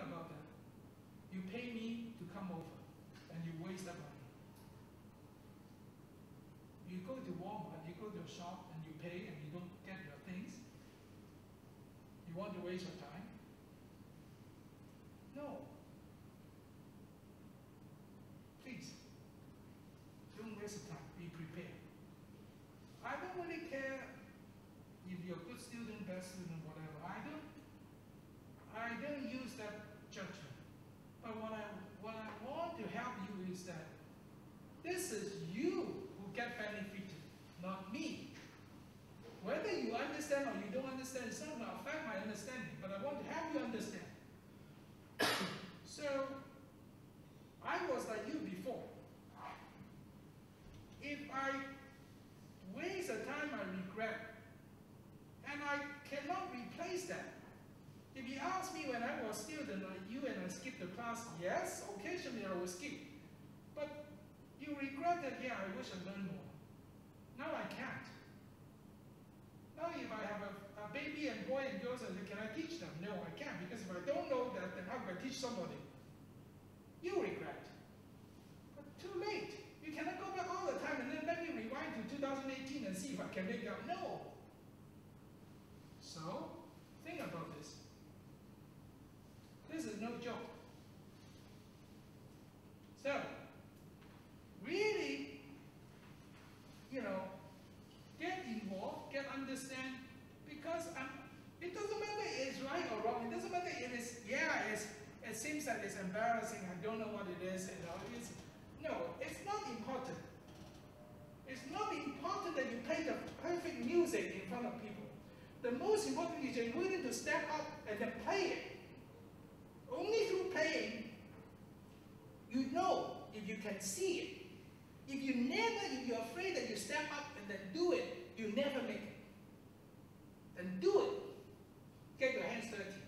about that. You pay me to come over, and you waste that money. You go to Walmart, you go to a shop, and you pay, and you don't get your things. You want to waste your time? No. Please, don't waste your time. Be prepared. I don't really care if you're a good student, bad student, whatever. I don't use that judgment. But what I want to help you is that this is you who get benefited, not me. Whether you understand or you don't understand, it's not going to affect my understanding, but I want to help you understand. So, I was like you before. If I waste the time, I regret. And I cannot replace that. If you ask me when I was a student like you and I skipped the class, yes, occasionally I will skip. But you regret that, yeah, I wish I learned more. Now I can't. Now if I have a baby and boy and girls, I say, can I teach them? No, I can't, because if I don't know that, then how can I teach somebody? You regret. But too late. You cannot go back all the time and then let me rewind to 2018 and see if I can make it up. No. So, think about this. This is no joke. So, really, get involved, get understand, because it doesn't matter if it's right or wrong. It doesn't matter if it's, it seems that it's embarrassing, I don't know what it is, no, it's not important. It's not important that you play the perfect music in front of people. The most important is you're willing to step up and then play it. Only through playing, you know if you can see it. If you're afraid that you step up and then do it, you never make it. Then do it. Get your hands dirty.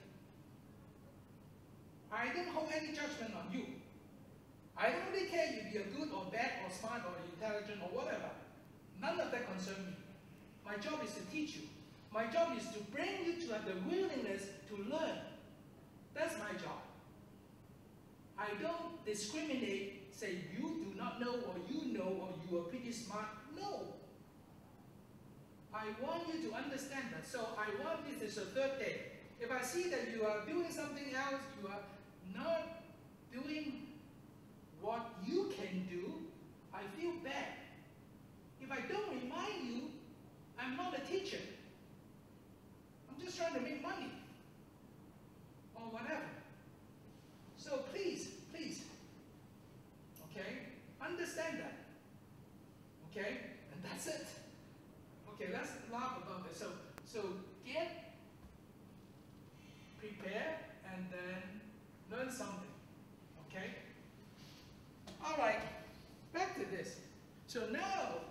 I don't hold any judgment on you. I don't really care if you're good or bad or smart or intelligent or whatever. None of that concerns me. My job is to teach you. My job is to bring you to have the willingness to learn. That's my job. I don't discriminate, say you do not know or you know or you are pretty smart. No. I want you to understand that. So I want this is the third day. If I see that you are doing something else, you are not doing what you can do, I feel bad. If I don't remind you, I'm not a teacher. I'm just trying to make money. Or whatever. So please, okay, understand that. Okay, and that's it. Okay, let's laugh about this. So get prepared and then learn something. Okay? Alright, back to this. So now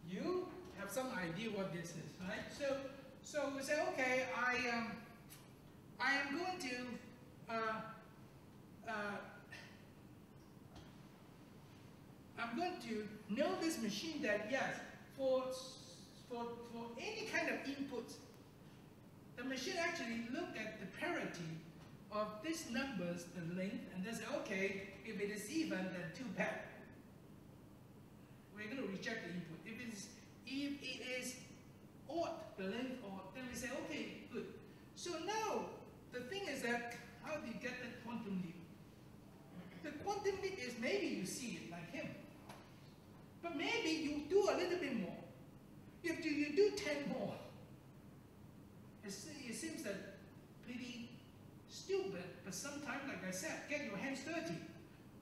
you have some idea what this is, right? So we say, okay, I am going to I'm going to know this machine that yes, for any kind of input, the machine actually look at the parity of these numbers, the length, and they say, okay, if it is even, then too bad. We're going to reject the input. If it is odd, the length odd, then we say, okay, good. So now, the thing is that, how do you get that quantum leap? The quantum leap is maybe you see it like him. But maybe you do a little bit more. If you do 10 more, it seems that pretty stupid, but sometimes, like I said, get your hands dirty.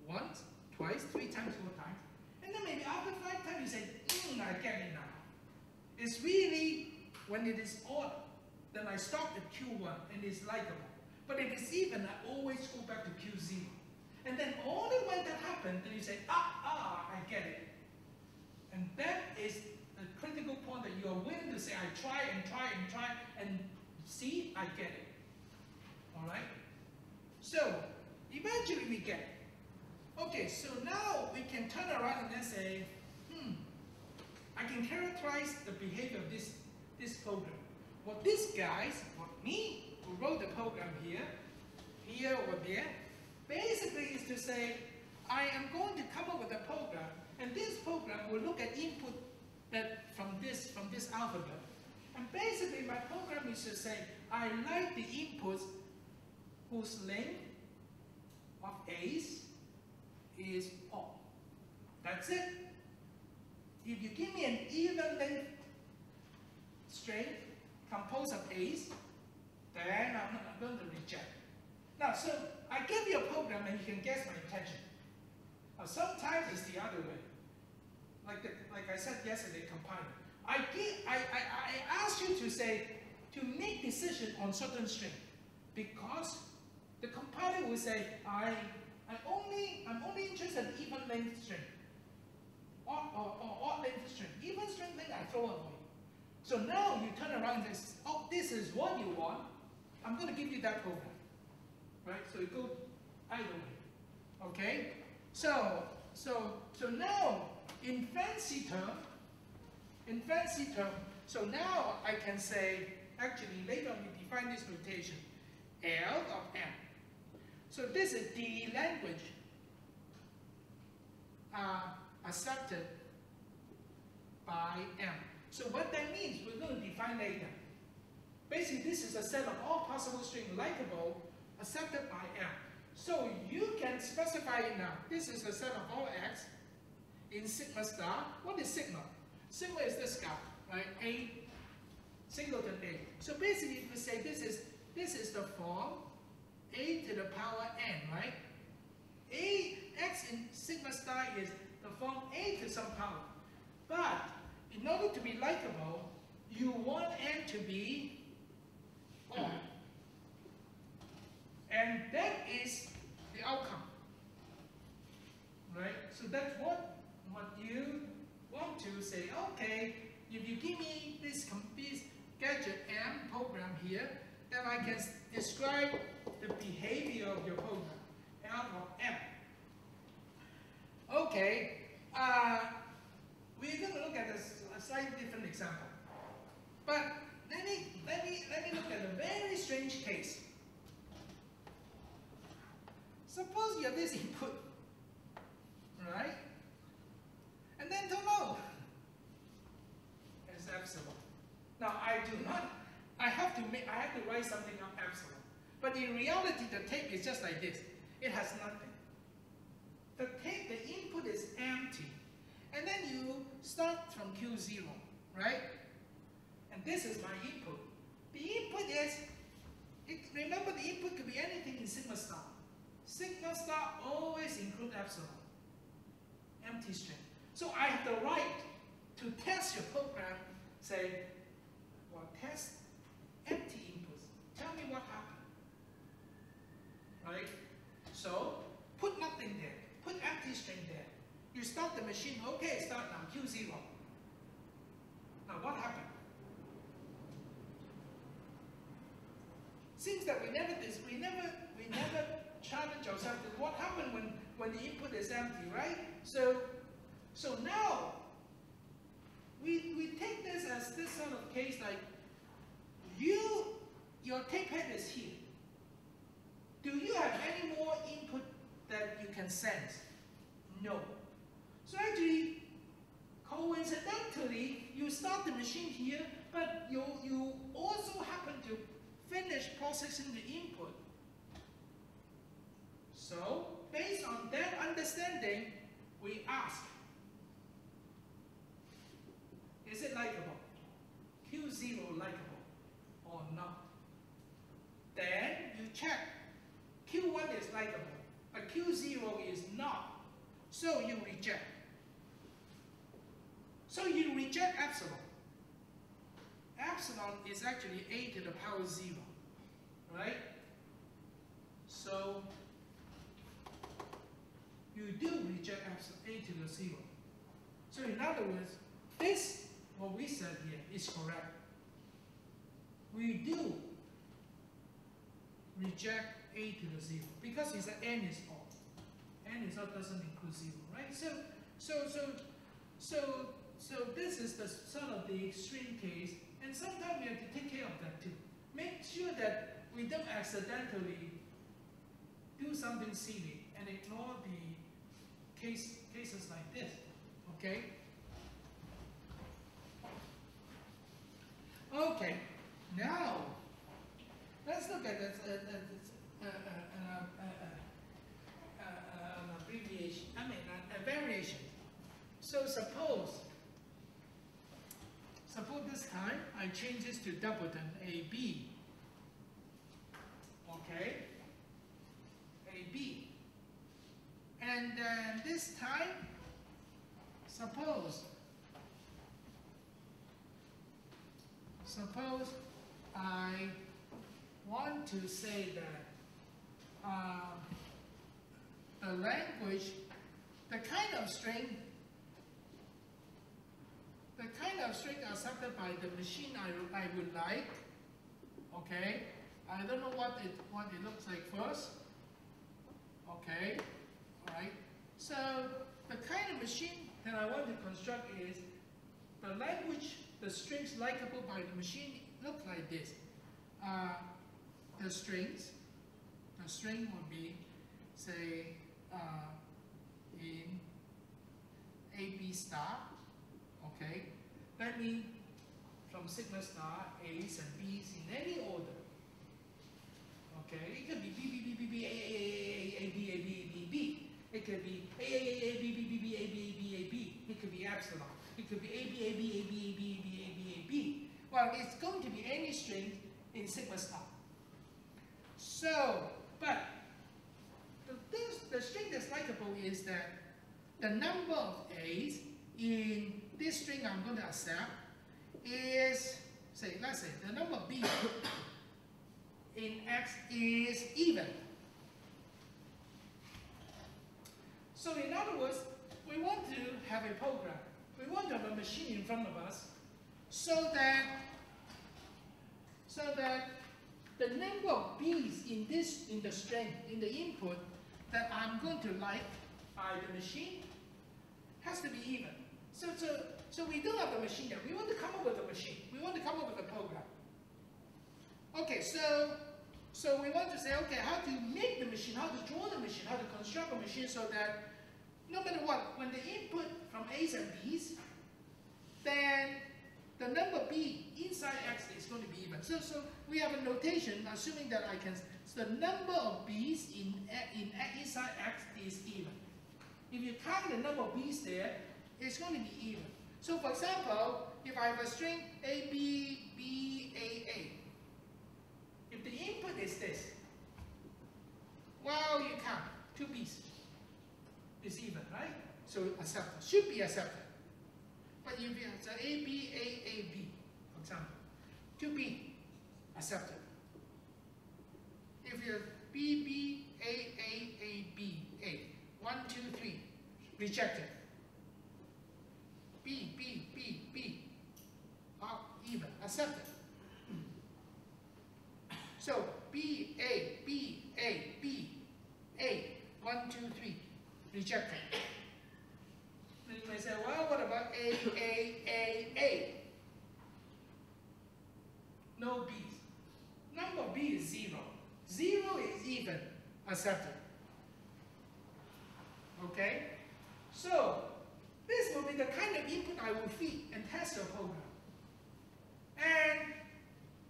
Once, twice, 3 times, 4 times. And then maybe after 5 times you say, I get it now. It's really, when it is odd, then I stop at Q1 and it's likable. But if it's even, I always go back to Q0. And then only when that happens, then you say, I get it. And that is the critical point that you are willing to say, I try and try and try, and see, I get it. Alright? So, eventually we get it. Okay, so now we can turn around and then say, I can characterize the behavior of this program. What these guys, what me, who wrote the program here, here or there. Basically is to say, I am going to come up with a program, and this program will look at input that from this alphabet. And basically my program is to say, I like the inputs whose length of A's is odd. That's it. If you give me an even length string composed of A's, then I'm going to reject. Now, so I give you a program and you can guess my intention. Now, sometimes it's the other way. Like I said yesterday, compiler. I ask you to say, to make decision on certain string, because the compiler will say, I'm only interested in even length string, or odd length string. Even string thing I throw away. So now you turn around and say, oh, this is what you want. I'm going to give you that program, right? So it goes either way. Okay. So now in fancy term, so now I can say, actually later we define this notation, L of M. So this is the language accepted by M. So what that means, we're going to define later. Basically, this is a set of all possible strings likable accepted by M. So you can specify it now. This is a set of all X in sigma star. What is sigma? Sigma is this guy, right? A singleton A. So basically, we say this is the form A to the power N, right? X in sigma star is the form A to some power. But in order to be likable, you want N to be odd. And that is the outcome. Right? So that's what you want to say, okay, if you give me this gadget M program here, then I can describe the behavior of your program, L of M. Okay, we're going to look at a slightly different example. But let me look at a very strange case. Suppose you have this input, right? And then don't know. It's epsilon. Now I have to write something of epsilon. But in reality, the tape is just like this. It has nothing. The tape, the input is empty. And then you start from Q0, right? And this is my input. The input is, remember the input could be anything in sigma star. Sigma star always include epsilon, empty string. So I have the right to test your program, say, well, test empty inputs. Tell me what happened, right? So put nothing there, put empty string there. You start the machine, okay, start now, Q0. Now what happened? Seems that we never challenge ourselves with what happened when the input is empty, right? So now we take this as this sort of case, like your tape head is here. Do you have any more input that you can sense? No. So actually, coincidentally, you start the machine here, but you also happen to finish processing the input. So, based on that understanding, we ask, is it likable? Q0 likable or not? Then you check. Q1 is likable, but Q0 is not. So you reject. So you reject epsilon. Epsilon is actually A to the power 0, right? So you do reject epsilon, A to the 0. So in other words, this, what we said here, is correct. We do reject A to the 0 because it's an N is odd. N is odd doesn't include 0, right? So this is the sort of the extreme case, and sometimes we have to take care of that too. Make sure that we don't accidentally do something silly and ignore the cases like this. Okay? Okay, now let's look at this, an abbreviation, a variation. So suppose this time I change this to doubleton AB. Okay? AB. And then this time, suppose I want to say that the language, the kind of string accepted by the machine I would like, okay? I don't know what it looks like first, okay? All right. So the kind of machine that I want to construct is the language, the strings likable by the machine look like this. The string will be, say, in AB star, okay? That means from sigma star, A's and B's in any order. Okay, it could be B, B, B, B, B, A, A, A, A, B, A, B, B, B. It could be A, A, A, A, B, B, B, B, A, B, A, B, A, B. It could be epsilon. It could be A, B, A, B, A, B, A, B, A, B, A, B, A, B. Well, it's going to be any string in sigma star. So, but the string that's likable is that the number of A's in this string I'm going to accept is, let's say, the number of B in X is even. So in other words, we want to have a program. We want to have a machine in front of us so that the number of B's in the string, in the input that I'm going to like by the machine has to be even. So we don't have a machine yet. We want to come up with a machine. We want to come up with a program. Okay, so we want to say, okay, how to make the machine, how to draw the machine, how to construct a machine so that no matter what, when the input from A's and B's, then the number B inside X is going to be even. So we have a notation assuming that so the number of B's inside X is even. If you count the number of B's there, it's going to be even. So for example, if I have a string A, B, B, A, A, if the input is this, well, you count 2 B's. It's even, right? So accepted, should be accepted. But if you have A, B, A, B, for example, 2B, accepted. If you have B, B, A, B, A, 1, 2, 3, rejected. B, B, B, B, even, accepted. So B, A, B, A, B, A, 1, 2, 3, rejected. Then you may say, well, what about A? No B's. Number B is 0. 0 is even, accepted. Okay? So this will be the kind of input I will feed and test your program. And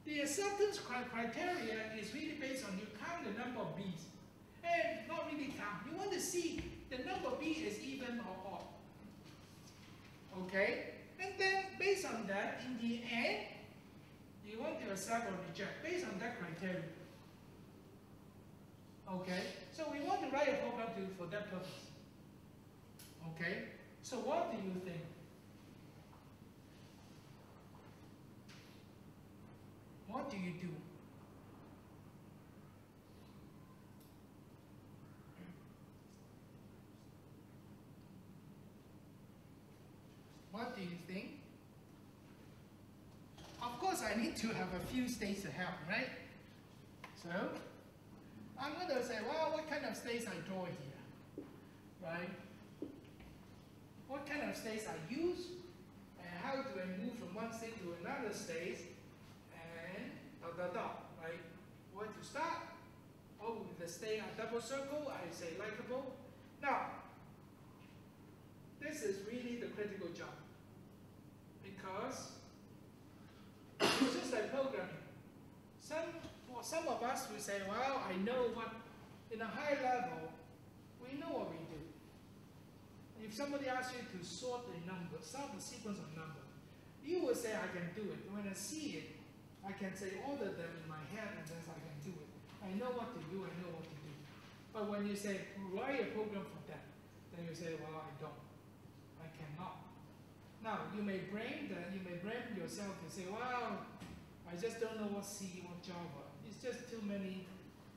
the acceptance criteria is really based on you count the number of B's. And not really count. You want to see the number of B is even or odd. Okay? And then based on that, in the end, you want to accept or reject based on that criteria. Okay? So we want to write a program for that purpose. Okay? So what do you think? What do you do? What do you think? Of course, I need to have a few states to help, right? So, I'm going to say, well, what kind of states I draw here, right? What kind of states I use, and how do I move from one state to another state, and right? Where to start, what will the stay a double circle, I say likable. Now, this is really the critical job, because it's just like programming. For some of us, we say, well, I know what, in a high level, we know what we do. If somebody asks you to sort a number, sort the sequence of numbers, you will say, I can do it. When I see it, I can say order them in my head, and then I can do it. I know what to do, I know what to do. But when you say, write a program for that, then you say, well, I don't. I cannot. Now, you may blame yourself and say, well, I just don't know what C, what Java. It's just too many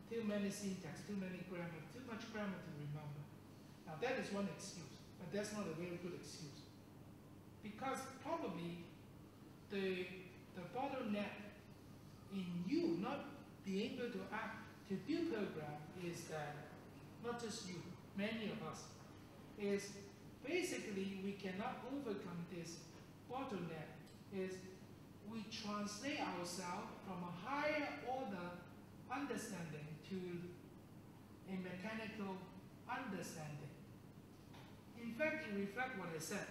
syntax, too many grammar, too much grammar to remember. Now, that is one excuse, but that's not a very good excuse. Because probably the bottleneck in you not being able to do program is that, not just you, many of us, is basically we cannot overcome this bottleneck, is we translate ourselves from a higher order understanding to a mechanical understanding. In fact, it reflects what I said.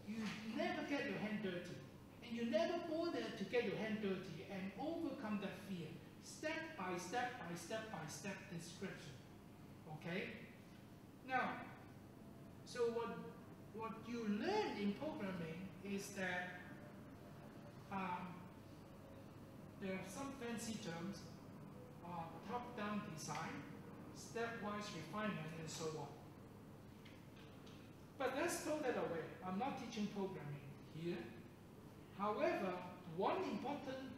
You never get your hand dirty, and you never bother to get your hand dirty and overcome that fear, step by step by step by step description. Okay? Now, so what you learn in programming is that there are some fancy terms, top-down design, stepwise refinement, and so on. But let's throw that away. I'm not teaching programming here. However, one important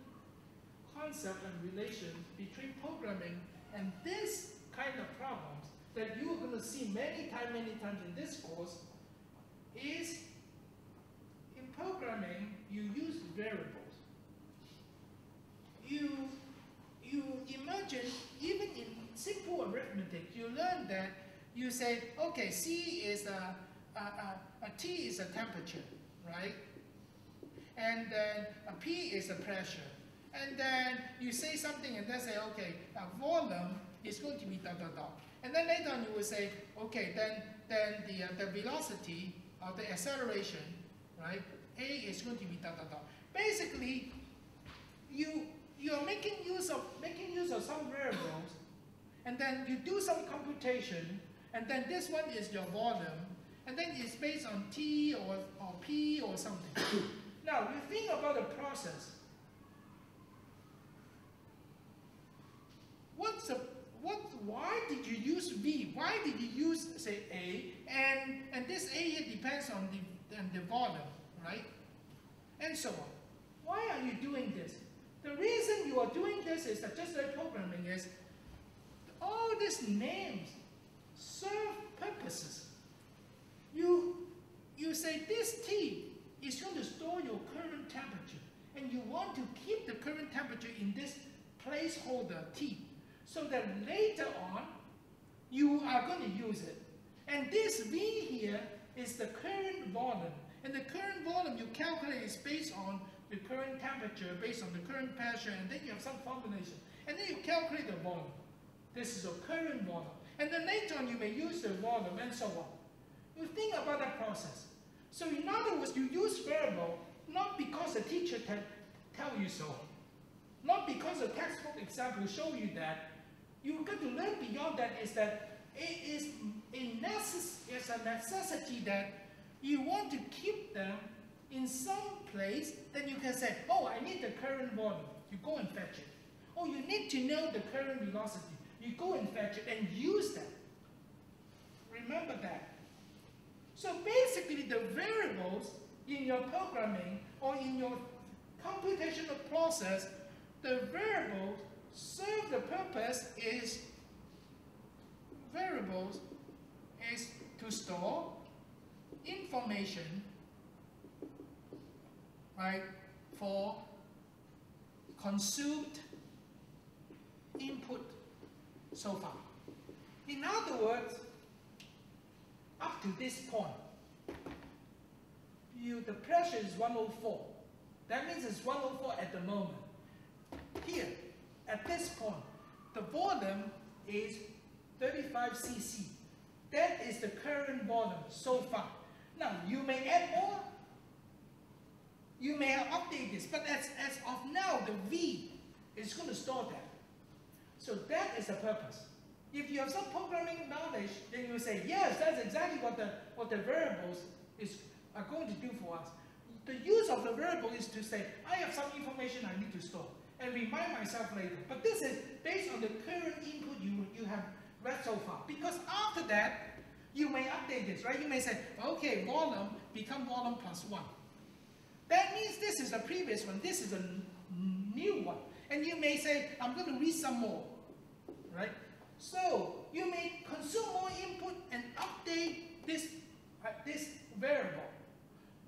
concept and relation between programming and this kind of problems that you're going to see many times in this course is, in programming, you use variables. You imagine, even in simple arithmetic, you learn that you say, okay, C is T is a temperature, right? And then a P is a pressure. And then you say something and then say, okay, a volume is going to be dot, dot, dot. And then later on you will say, okay, then the velocity or the acceleration, right? A is going to be dot, dot, dot. Basically, you're making use of some variables, and then you do some computation, and then this one is your volume, and then it's based on T or P or something. Now, you think about the process. Why did you use V? Why did you use, say, A? And this A here depends on the volume, right? And so on. Why are you doing this? The reason you are doing this is that, just like programming, is all these names serve purposes. You say this T is going to store your current temperature, and you want to keep the current temperature in this placeholder T, so that later on you are going to use it. And this V here is the current volume, and the current volume you calculate is based on the current temperature, based on the current pressure, and then you have some formulation, and then you calculate the volume. This is your current volume, and then later on you may use the volume, and so on. You think about that process. So in other words, you use variable not because the teacher tell you so, not because the textbook example show you that. You've got to learn beyond that, is that it is a necessity that you want to keep them in some place. Then you can say, oh, I need the current volume. You go and fetch it. Oh, you need to know the current velocity. You go and fetch it and use that. Remember that. So basically, the variables in your programming or in your computational process, the variables serve the purpose is to store information, right, for consumed input so far. In other words, up to this point, the pressure is 104. That means it's 104 at the moment. Here, at this point, the volume is 35 cc. That is the current volume so far. Now, you may add more. You may update this, but as of now, the V is going to store that. So that is the purpose. If you have some programming knowledge, then you will say, yes, that's exactly what the variables are going to do for us. The use of the variable is to say, I have some information I need to store and remind myself later. But this is based on the current input you have read so far. Because after that, you may update this, right? You may say, okay, volume become volume plus 1. That means this is the previous one, this is a new one. And you may say, I'm going to read some more, right? So you may consume more input and update this variable.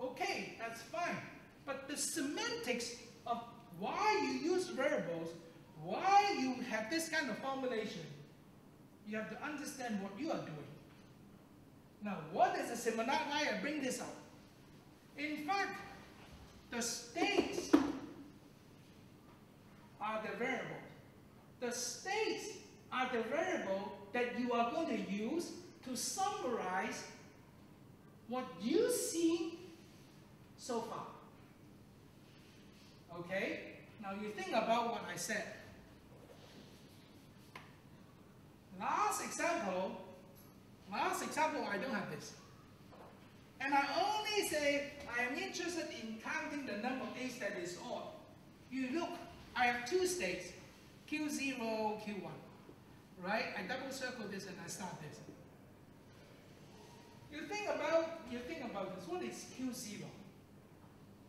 Okay, that's fine. But the semantics of why you use variables, why you have this kind of formulation, you have to understand what you are doing. Now, what is the seminar? Why I bring this up? In fact, the states are the variable. The states are the variable that you are going to use to summarize what you see so far. Okay? Now you think about what I said. Last example, I don't have this. And I only say I am interested in counting the number of days that is odd. You look, I have two states, Q0, Q1. Right? I double circle this and I start this. You think about this. What is Q0?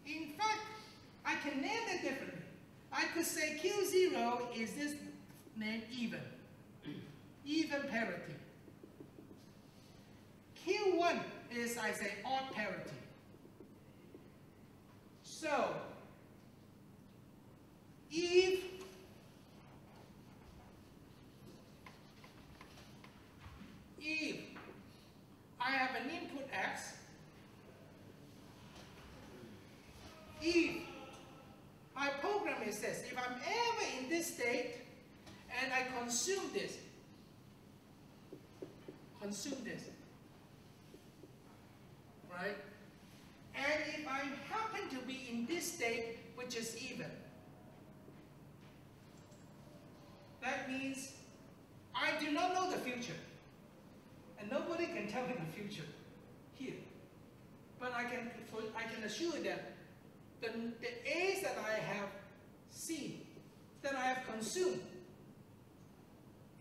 In fact, I can name it differently. I could say Q0 is this name even. Even parity. Q1 is, I say, odd parity. So, if I have an input X, if my program is this, if I'm ever in this state and I consume this, right? And if I happen to be in this state, which is even, that means I do not know the future. And nobody can tell me the future here. But I can assure that the A's that I have seen, that I have consumed,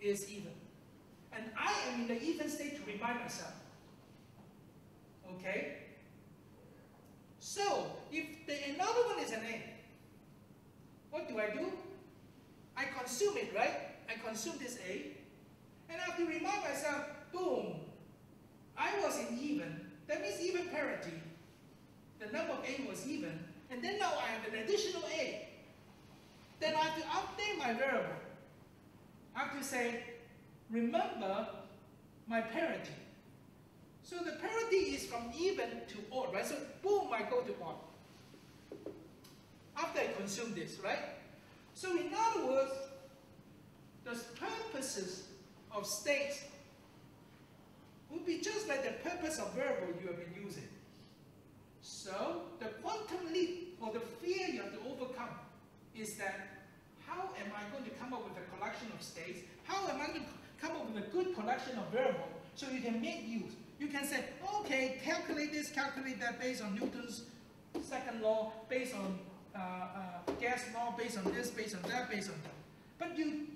is even. And I am in the even state to remind myself. Okay? So, if another one is an A, what do? I consume it, right? I consume this A, and I have to remind myself, boom, I was in even. That means even parity. The number of A was even, and then now I have an additional A. Then I have to update my variable. I have to say, remember my parity. So the parity is from even to odd, right? So boom, I go to odd. After I consume this, right? So in other words, the purposes of states would be just like the purpose of variable you have been using. So the quantum leap, or the fear you have to overcome, is that how am I going to come up with a collection of states? How am I going to come up with a good collection of variables so you can make use? You can say, okay, calculate this, calculate that based on Newton's second law, based on gas law, based on this, based on that, based on that. But you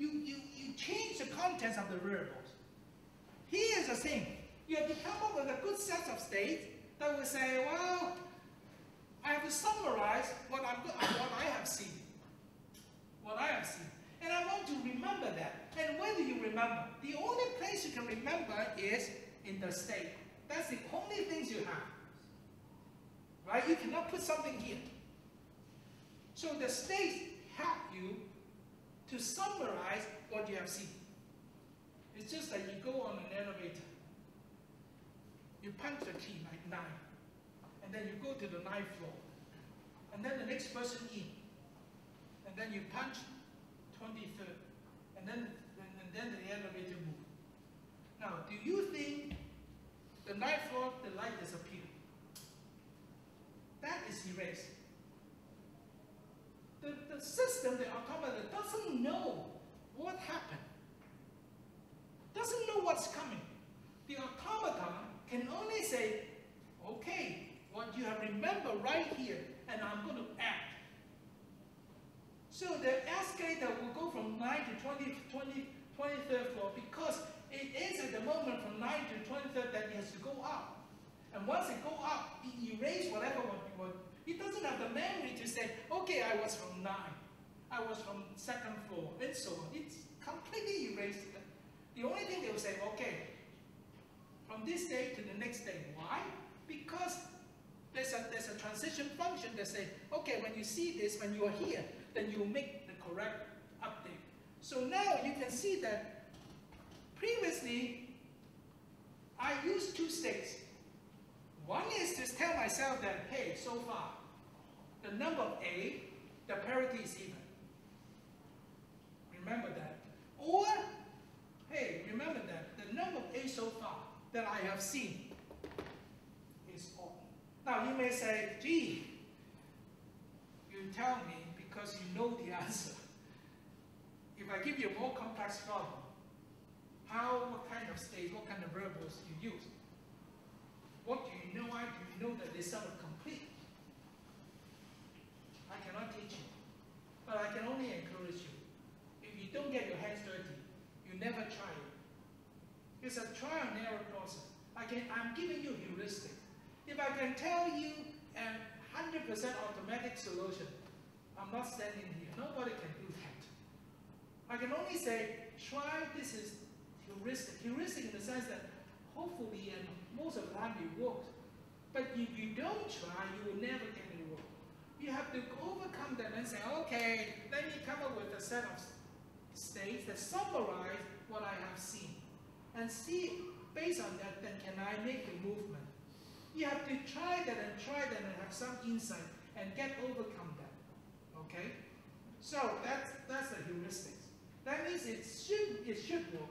change the contents of the variables. Here is the same. You have to come up with a good set of states that will say, well, I have to summarize what I have seen. What I have seen. And I want to remember that. And where do you remember? The only place you can remember is in the state. That's the only things you have. Right? You cannot put something here. So the states help you to summarize what you have seen. It's just like you go on an elevator. You punch the key like 9. And then you go to the 9th floor. And then the next person in. And then you punch 23rd. And then ninth floor, the light disappears. That is erased. The system, the automata, doesn't know what happened. Doesn't know what's coming. The automata can only say, okay, what you have remembered right here, and I'm going to act. So the escalator will go from 9 to 23rd floor because it is at the moment from 9 to 23rd that it has to go up. And once it go up, it erases whatever what you want. It doesn't have the memory to say, okay, I was from 9. I was from 2nd floor, and so on. It's completely erased. The only thing they will say, okay, from this day to the next day. Why? Because there's a transition function that says, okay, when you see this, when you are here, then you will make the correct update. So now you can see that previously I used 2 states. One is to tell myself that, hey, so far, the number of A, the parity is even. Remember that. Or, hey, remember that the number of A so far that I have seen is odd. Now you may say, gee, you tell me because you know the answer. If I give you a more complex problem, what kind of states, what kind of variables you use? What do you know? How do you know that they sort of complete? I cannot teach you, but I can only encourage you. If you don't get your hands dirty, you never try it. It's a trial and error process. I'm giving you heuristic. If I can tell you a 100% automatic solution, I'm not standing here. Nobody can do that. I can only say, try, this is heuristic. Heuristic in the sense that hopefully and most of the time it works. But if you don't try, you will never get it work. You have to overcome them and say, okay, let me come up with a set of states that summarize what I have seen. And see, based on that, then can I make the movement? You have to try that and have some insight and overcome that. Okay? So that's the heuristics. That means it should work.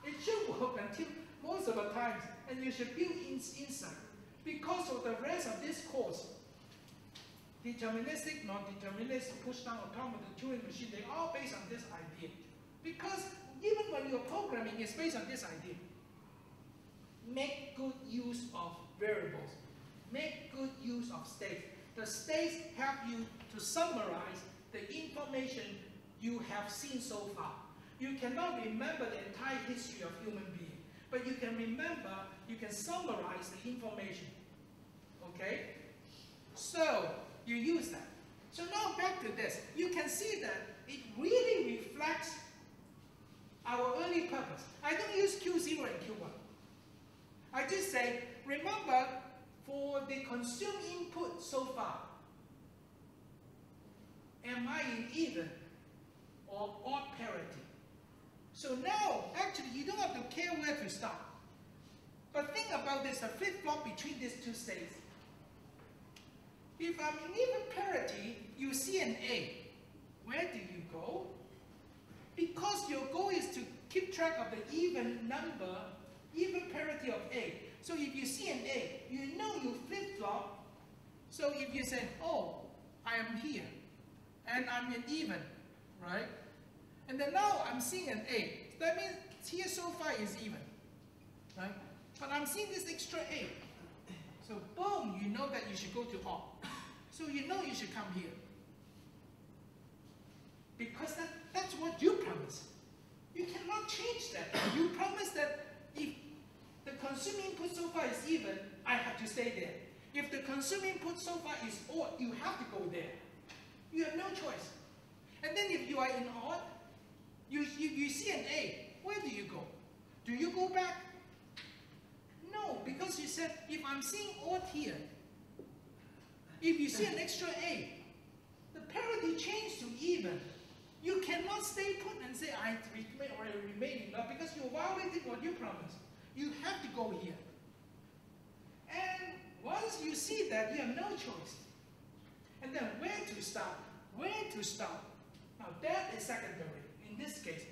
It should work until most of the times, and you should build insight. Because of the rest of this course, deterministic, non-deterministic, push-down automata, Turing machine, they are based on this idea. Because even when you're programming, it's based on this idea. Make good use of variables. Make good use of states. The states help you to summarize the information you have seen so far. You cannot remember the entire history of human being, but you can remember, you can summarize the information. Okay? So, you use that. So now back to this. You can see that it really reflects our early purpose. I don't use Q0 and Q1. I just say, remember, for the consumed input so far, am I in even or odd parity? So now, actually, you don't have to care where to start. But think about this, a flip-flop between these 2 states. If I'm in even parity, you see an A. Where do you go? Because your goal is to keep track of the even number, even parity of A. So if you see an A, you know you flip-flop. So if you say, oh, I am here, and I'm in even, right? And then now I'm seeing an A. That means here so far is even, right? But I'm seeing this extra A. So boom, you know that you should go to odd. So you know you should come here. Because that's what you promised. You cannot change that. You promised that if the consumer input so far is even, I have to stay there. If the consumer input so far is odd, you have to go there. You have no choice. And then if you are in odd, you see an A, where do you go? Do you go back? No, because you said, if I'm seeing odd here, if you see an extra A, the parity changed to even. You cannot stay put and say, I remain in odd, because you violated what you promised. You have to go here. And once you see that, you have no choice. And then where to start? Where to start? Now that is secondary in this case.